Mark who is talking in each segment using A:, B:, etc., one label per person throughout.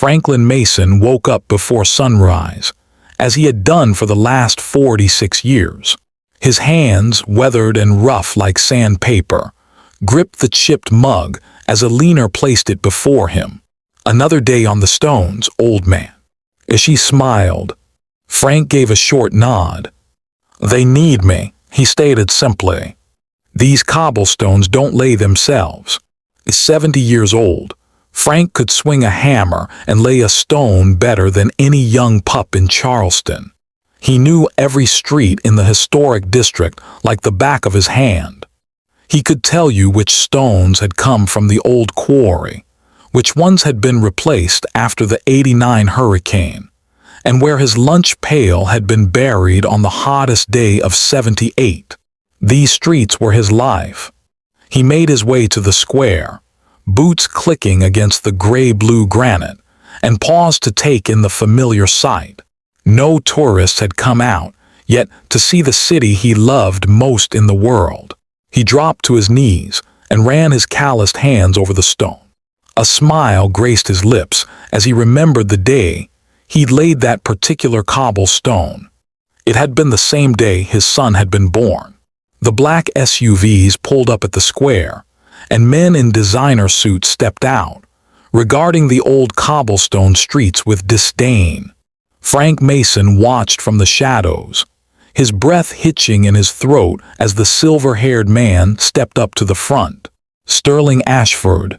A: Franklin Mason woke up before sunrise, as he had done for the last 46 years. His hands, weathered and rough like sandpaper, gripped the chipped mug as Eleanor placed it before him. "Another day on the stones, old man." As she smiled, Frank gave a short nod. "They need me," he stated simply. "These cobblestones don't lay themselves." 70 years old, Frank could swing a hammer and lay a stone better than any young pup in Charleston. He knew every street in the historic district like the back of his hand. He could tell you which stones had come from the old quarry, which ones had been replaced after the '89 hurricane, and where his lunch pail had been buried on the hottest day of '78. These streets were his life. He made his way to the square, boots clicking against the gray-blue granite, and paused to take in the familiar sight. No tourists had come out, yet to see the city he loved most in the world. He dropped to his knees and ran his calloused hands over the stone. A smile graced his lips as he remembered the day he'd laid that particular cobblestone. It had been the same day his son had been born. The black SUVs pulled up at the square, and men in designer suits stepped out, regarding the old cobblestone streets with disdain. Frank Mason watched from the shadows, his breath hitching in his throat as the silver-haired man stepped up to the front. Sterling Ashford,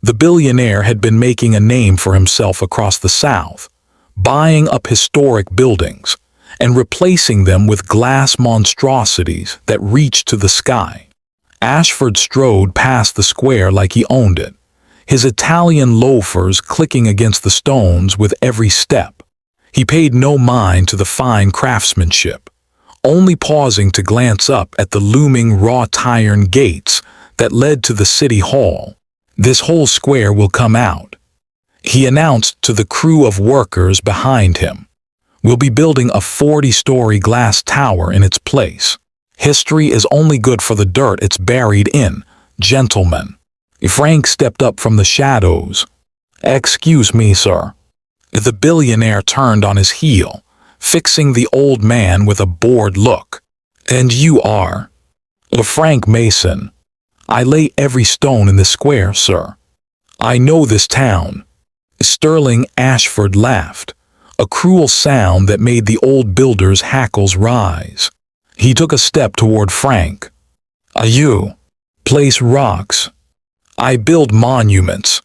A: the billionaire, had been making a name for himself across the South, buying up historic buildings and replacing them with glass monstrosities that reached to the sky. Ashford strode past the square like he owned it, his Italian loafers clicking against the stones with every step. He paid no mind to the fine craftsmanship, only pausing to glance up at the looming wrought iron gates that led to the city hall. "This whole square will come out," he announced to the crew of workers behind him. "We'll be building a 40-story glass tower in its place. History is only good for the dirt it's buried in, gentlemen." Frank stepped up from the shadows. "Excuse me, sir." The billionaire turned on his heel, fixing the old man with a bored look. "And you are?" "Frank Mason. I lay every stone in the square, sir. I know this town." Sterling Ashford laughed, a cruel sound that made the old builder's hackles rise. He took a step toward Frank. "You place rocks. I build monuments.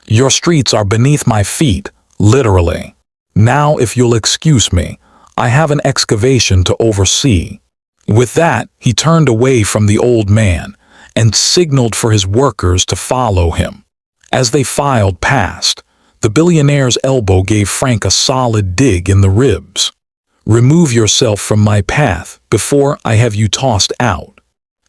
A: Your streets are beneath my feet, literally. Now, if you'll excuse me, I have an excavation to oversee." With that, he turned away from the old man and signaled for his workers to follow him. As they filed past, the billionaire's elbow gave Frank a solid dig in the ribs. "Remove yourself from my path before I have you tossed out."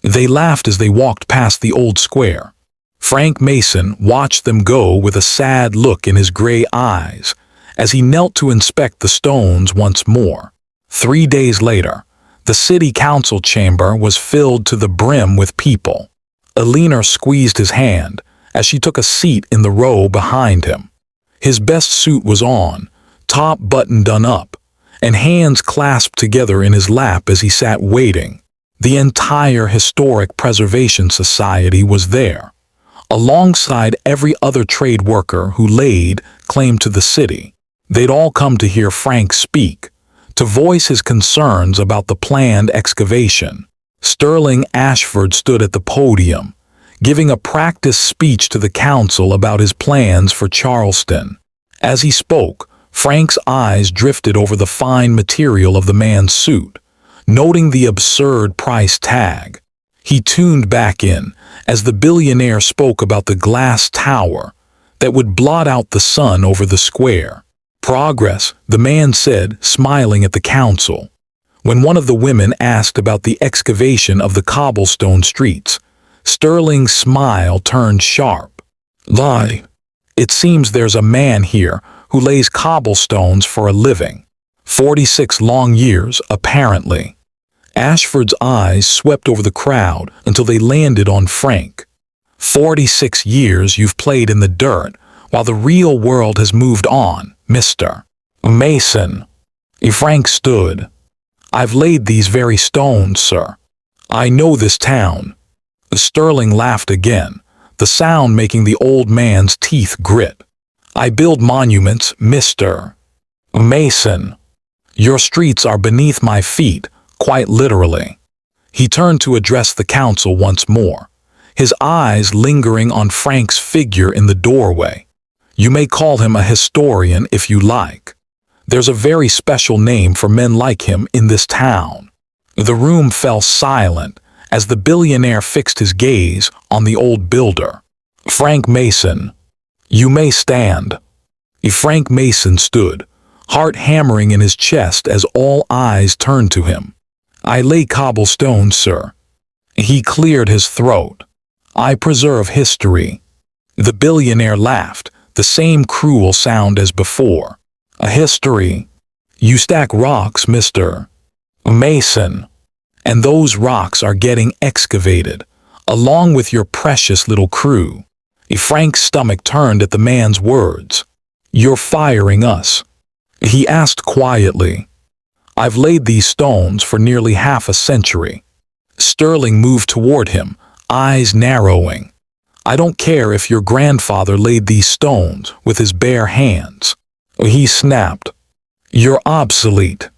A: They laughed as they walked past the old square. Frank Mason watched them go with a sad look in his gray eyes as he knelt to inspect the stones once more. 3 days later, the city council chamber was filled to the brim with people. Eleanor squeezed his hand as she took a seat in the row behind him. His best suit was on, top button done up, and hands clasped together in his lap as he sat waiting. The entire Historic Preservation Society was there, alongside every other trade worker who laid claim to the city. They'd all come to hear Frank speak, to voice his concerns about the planned excavation. Sterling Ashford stood at the podium, giving a practice speech to the council about his plans for Charleston. As he spoke, Frank's eyes drifted over the fine material of the man's suit, noting the absurd price tag. He tuned back in as the billionaire spoke about the glass tower that would blot out the sun over the square. "Progress," the man said, smiling at the council. When one of the women asked about the excavation of the cobblestone streets, Sterling's smile turned sharp. "Lie. It seems there's a man here who lays cobblestones for a living. 46 long years, apparently." Ashford's eyes swept over the crowd until they landed on Frank. 46 years you've played in the dirt while the real world has moved on, Mr. Mason. Frank stood. I've laid these very stones, sir. I know this town. Sterling laughed again, the sound making the old man's teeth grit. I build monuments, Mr. Mason. Your streets are beneath my feet, quite literally. He turned to address the council once more, his eyes lingering on Frank's figure in the doorway. You may call him a historian if you like. There's a very special name for men like him in this town. The room fell silent as the billionaire fixed his gaze on the old builder. Frank Mason, you may stand. Frank Mason stood, heart hammering in his chest as all eyes turned to him. I lay cobblestone, sir. He cleared his throat. I preserve history. The billionaire laughed, the same cruel sound as before. A history? You stack rocks, Mr. Mason. And those rocks are getting excavated, along with your precious little crew. Frank's stomach turned at the man's words. You're firing us. He asked quietly. I've laid these stones for nearly half a century. Sterling moved toward him, eyes narrowing. I don't care if your grandfather laid these stones with his bare hands. He snapped. You're obsolete.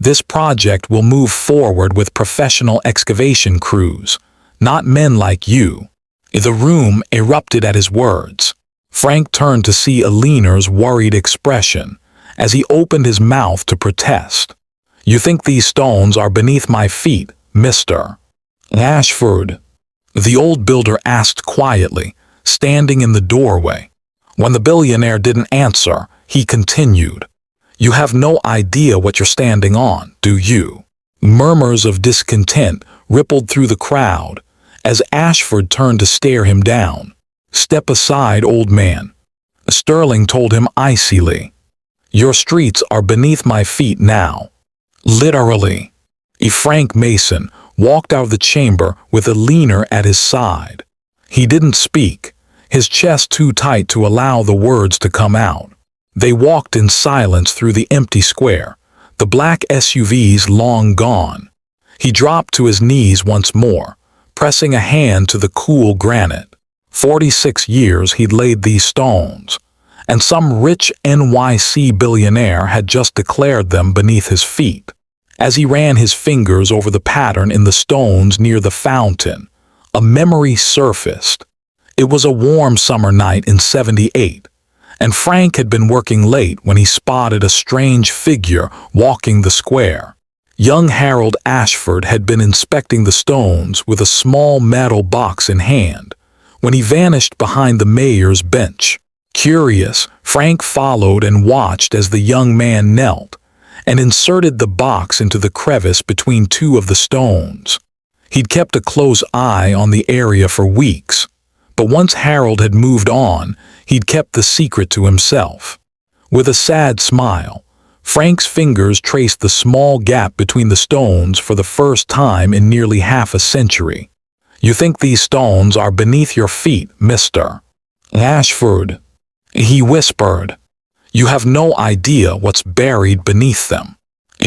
A: This project will move forward with professional excavation crews, not men like you. The room erupted at his words. Frank turned to see Aliner's worried expression as he opened his mouth to protest. You think these stones are beneath my feet, Mr. Ashford? The old builder asked quietly, standing in the doorway. When the billionaire didn't answer, he continued. You have no idea what you're standing on, do you? Murmurs of discontent rippled through the crowd as Ashford turned to stare him down. Step aside, old man. Sterling told him icily. Your streets are beneath my feet now. Literally. Frank Mason walked out of the chamber with Aliner at his side. He didn't speak, his chest too tight to allow the words to come out. They walked in silence through the empty square, the black SUVs long gone. He dropped to his knees once more, pressing a hand to the cool granite. 46 years he'd laid these stones, and some rich NYC billionaire had just declared them beneath his feet. As he ran his fingers over the pattern in the stones near the fountain, a memory surfaced. It was a warm summer night in '78, and Frank had been working late when he spotted a strange figure walking the square. Young Harold Ashford had been inspecting the stones with a small metal box in hand when he vanished behind the mayor's bench. Curious, Frank followed and watched as the young man knelt and inserted the box into the crevice between two of the stones. He'd kept a close eye on the area for weeks, but once Harold had moved on, he'd kept the secret to himself. With a sad smile, Frank's fingers traced the small gap between the stones for the first time in nearly half a century. You think these stones are beneath your feet, Mr. Ashford? He whispered. You have no idea what's buried beneath them.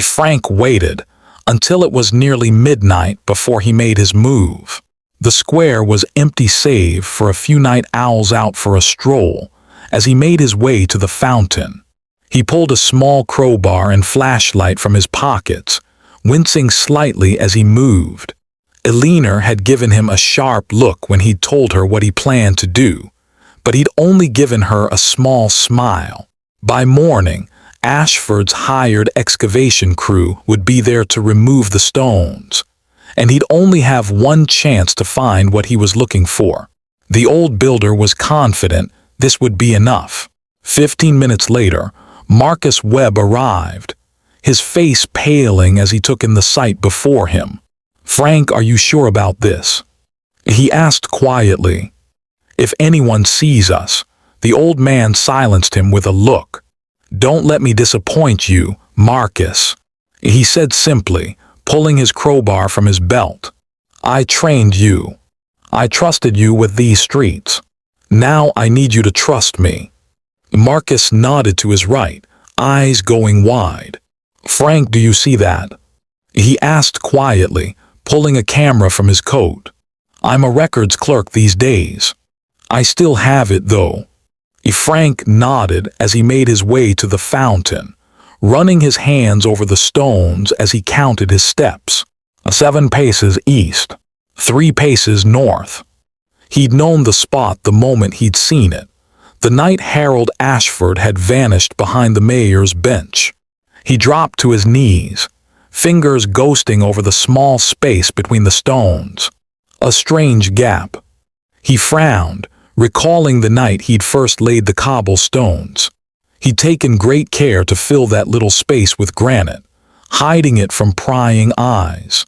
A: Frank waited until it was nearly midnight before he made his move. The square was empty save for a few night owls out for a stroll as he made his way to the fountain. He pulled a small crowbar and flashlight from his pockets, wincing slightly as he moved. Aliner had given him a sharp look when he'd told her what he planned to do, but he'd only given her a small smile. By morning, Ashford's hired excavation crew would be there to remove the stones, and he'd only have one chance to find what he was looking for. The old builder was confident this would be enough. 15 minutes later, Marcus Webb arrived, his face paling as he took in the sight before him. Frank, are you sure about this? He asked quietly. If anyone sees us, the old man silenced him with a look. Don't let me disappoint you, Marcus, he said simply, pulling his crowbar from his belt. I trained you. I trusted you with these streets. Now I need you to trust me. Marcus nodded to his right, eyes going wide. "Frank, do you see that?" he asked quietly, pulling a camera from his coat. "I'm a records clerk these days. I still have it, though." Frank nodded as he made his way to the fountain, running his hands over the stones as he counted his steps. 7 paces east, 3 paces north. He'd known the spot the moment he'd seen it, the night Harold Ashford had vanished behind the mayor's bench. He dropped to his knees, fingers ghosting over the small space between the stones. A strange gap. He frowned, recalling the night he'd first laid the cobblestones. He'd taken great care to fill that little space with granite, hiding it from prying eyes.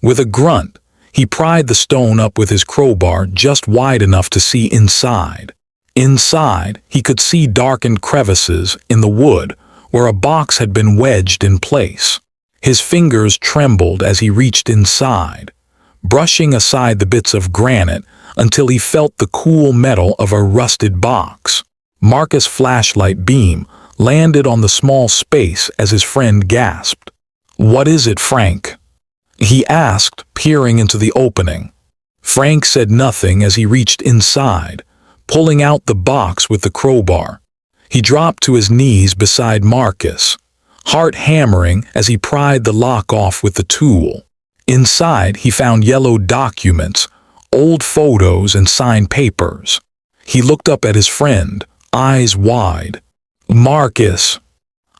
A: With a grunt, he pried the stone up with his crowbar just wide enough to see inside. Inside, he could see darkened crevices in the wood where a box had been wedged in place. His fingers trembled as he reached inside, brushing aside the bits of granite until he felt the cool metal of a rusted box. Marcus' flashlight beam landed on the small space as his friend gasped. "What is it, Frank?" he asked, peering into the opening. Frank said nothing as he reached inside, pulling out the box with the crowbar. He dropped to his knees beside Marcus, heart hammering as he pried the lock off with the tool. Inside, he found yellow documents, old photos and signed papers. He looked up at his friend, eyes wide. "Marcus,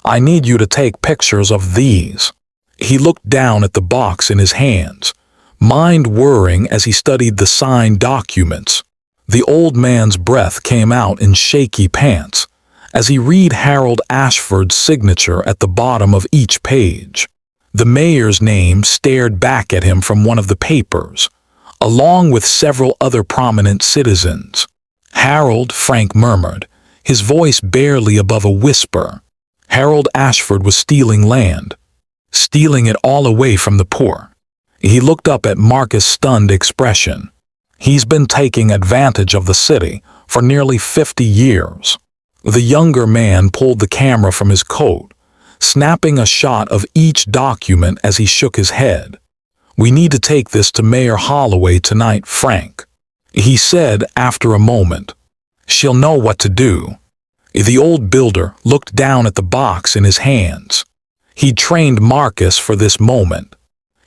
A: I need you to take pictures of these." He looked down at the box in his hands, mind whirring as he studied the signed documents. The old man's breath came out in shaky pants as he read Harold Ashford's signature at the bottom of each page. The mayor's name stared back at him from one of the papers, along with several other prominent citizens. "Harold," Frank murmured, his voice barely above a whisper. Harold Ashford was stealing land, stealing it all away from the poor. He looked up at Marcus' stunned expression. "He's been taking advantage of the city for nearly 50 years. The younger man pulled the camera from his coat, snapping a shot of each document as he shook his head. "We need to take this to Mayor Holloway tonight, Frank," he said after a moment. "She'll know what to do." The old builder looked down at the box in his hands. He'd trained Marcus for this moment.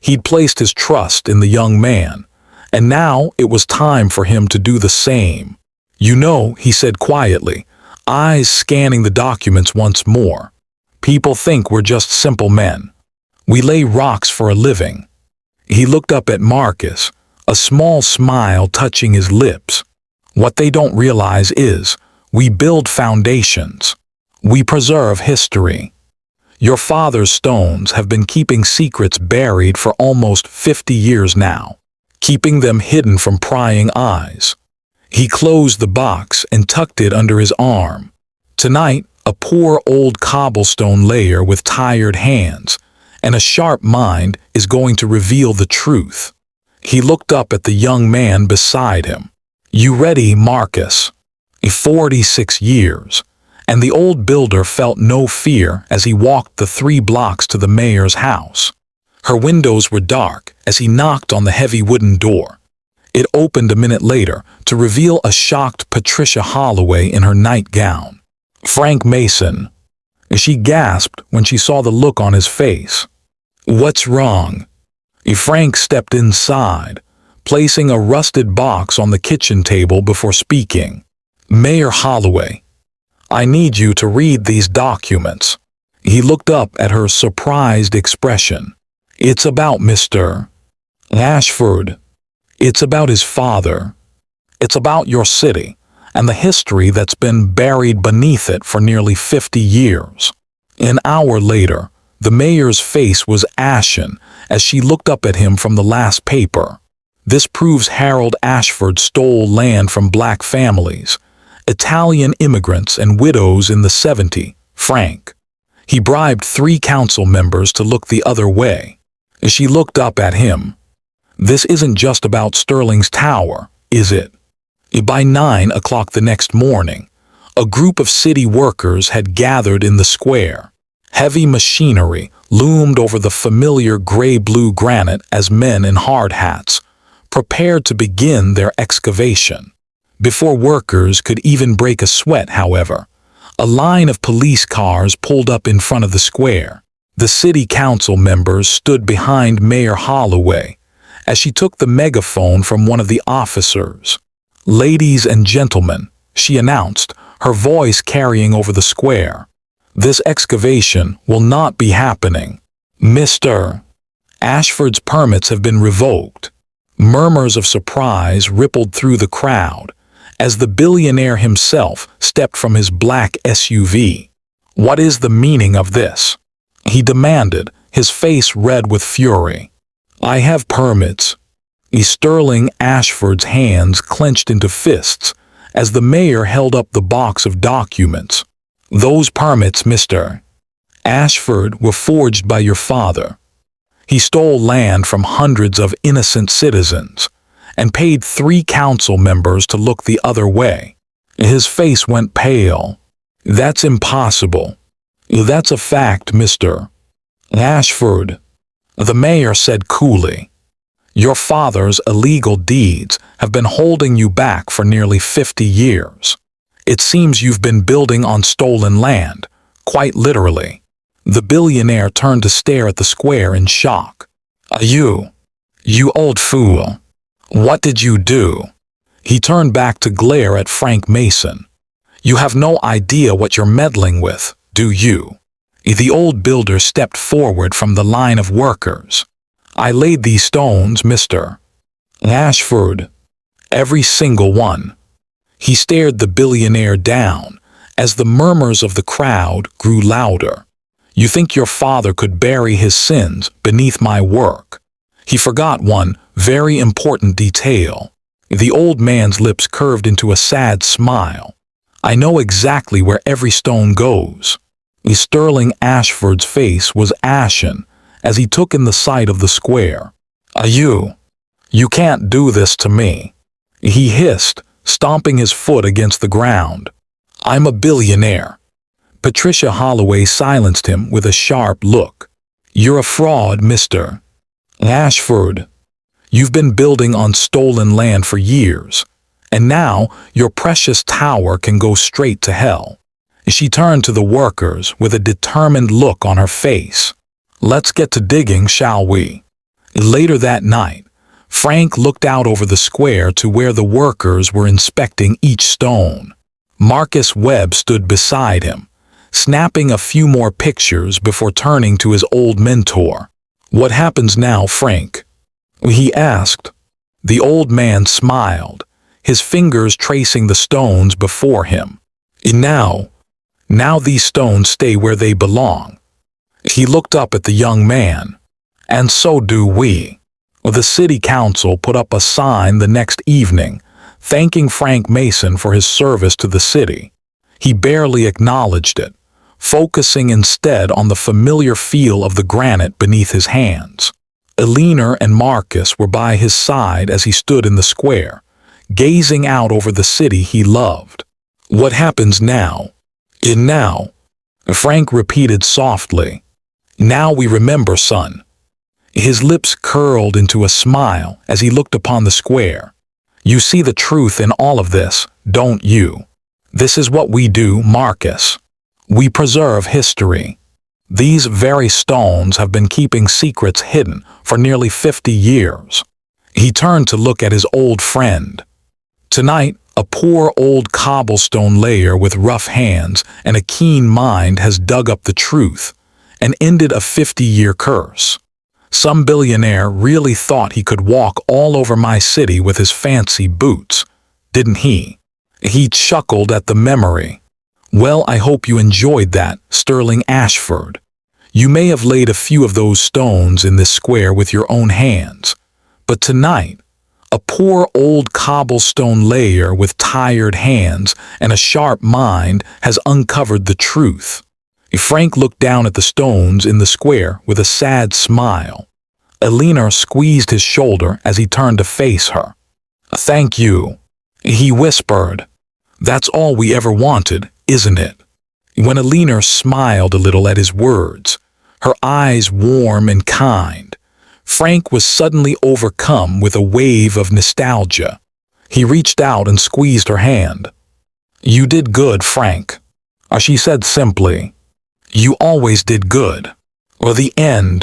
A: He'd placed his trust in the young man, and now it was time for him to do the same. "You know," he said quietly, eyes scanning the documents once more, "people think we're just simple men. We lay rocks for a living." He looked up at Marcus, a small smile touching his lips. "What they don't realize is, we build foundations. We preserve history. Your father's stones have been keeping secrets buried for almost 50 years now, keeping them hidden from prying eyes." He closed the box and tucked it under his arm. Tonight, a poor old cobblestone layer with tired hands and a sharp mind is going to reveal the truth. He looked up at the young man beside him. "You ready, Marcus?" 46 years, and the old builder felt no fear as he walked the 3 blocks to the mayor's house. Her windows were dark as he knocked on the heavy wooden door. It opened a minute later to reveal a shocked Patricia Holloway in her nightgown. "Frank Mason," she gasped when she saw the look on his face. "What's wrong?" Frank stepped inside, placing a rusted box on the kitchen table before speaking. "Mayor Holloway, I need you to read these documents." He looked up at her surprised expression. "It's about Mr. Ashford. It's about his father. It's about your city and the history that's been buried beneath it for nearly 50 years." An hour later, the mayor's face was ashen as she looked up at him from the last paper. "This proves Harold Ashford stole land from black families, Italian immigrants and widows in the 70s, Frank. He bribed 3 council members to look the other way." She looked up at him. "This isn't just about Sterling's Tower, is it?" By 9 o'clock the next morning, A group of city workers had gathered in the square. Heavy machinery loomed over the familiar gray-blue granite as men in hard hats prepared to begin their excavation. Before workers could even break a sweat, however, a line of police cars pulled up in front of the square. The city council members stood behind Mayor Holloway as she took the megaphone from one of the officers. "Ladies and gentlemen," she announced, her voice carrying over the square, "this excavation will not be happening. Mr. Ashford's permits have been revoked." Murmurs of surprise rippled through the crowd as the billionaire himself stepped from his black SUV. "What is the meaning of this?" he demanded, his face red with fury. "I have permits." Sterling Ashford's hands clenched into fists as the mayor held up the box of documents. "Those permits, Mr. Ashford, were forged by your father. He stole land from hundreds of innocent citizens and paid 3 council members to look the other way." His face went pale. "That's impossible." "That's a fact, Mr. Ashford," the mayor said coolly. "Your father's illegal deeds have been holding you back for nearly 50 years. It seems you've been building on stolen land, quite literally." The billionaire turned to stare at the square in shock. You old fool. What did you do?" He turned back to glare at Frank Mason. "You have no idea what you're meddling with, do you?" The old builder stepped forward from the line of workers. "I laid these stones, Mr. Ashford. Every single one." He stared the billionaire down as the murmurs of the crowd grew louder. "You think your father could bury his sins beneath my work?" He forgot one very important detail. The old man's lips curved into a sad smile. "I know exactly where every stone goes." Sterling Ashford's face was ashen as he took in the sight of the square. You can't do this to me," he hissed, stomping his foot against the ground. "I'm a billionaire." Patricia Holloway silenced him with a sharp look. "You're a fraud, Mr. Ashford. You've been building on stolen land for years, and now your precious tower can go straight to hell." She turned to the workers with a determined look on her face. "Let's get to digging, shall we?" Later that night, Frank looked out over the square to where the workers were inspecting each stone. Marcus Webb stood beside him, snapping a few more pictures before turning to his old mentor. "What happens now, Frank?" he asked. The old man smiled, his fingers tracing the stones before him. Now these stones stay where they belong." He looked up at the young man. "And so do we." The city council put up a sign the next evening, thanking Frank Mason for his service to the city. He barely acknowledged it, focusing instead on the familiar feel of the granite beneath his hands. Eleanor and Marcus were by his side as he stood in the square, gazing out over the city he loved. "What happens now?" "Now," Frank repeated softly. "Now we remember, son." His lips curled into a smile as he looked upon the square. "You see the truth in all of this, don't you? This is what we do, Marcus. We preserve history. These very stones have been keeping secrets hidden for nearly 50 years." He turned to look at his old friend. "Tonight, a poor old cobblestone layer with rough hands and a keen mind has dug up the truth and ended a 50-year curse. Some billionaire really thought he could walk all over my city with his fancy boots, didn't he?" He chuckled at the memory. "Well, I hope you enjoyed that, Sterling Ashford. You may have laid a few of those stones in this square with your own hands, but tonight, a poor old cobblestone layer with tired hands and a sharp mind has uncovered the truth." Frank looked down at the stones in the square with a sad smile. Eleanor squeezed his shoulder as he turned to face her. "Thank you," he whispered. That's all we ever wanted, isn't it?" When Alina smiled a little at his words, her eyes warm and kind, Frank was suddenly overcome with a wave of nostalgia. He reached out and squeezed her hand. "You did good, Frank," she said simply. "You always did good." Or the end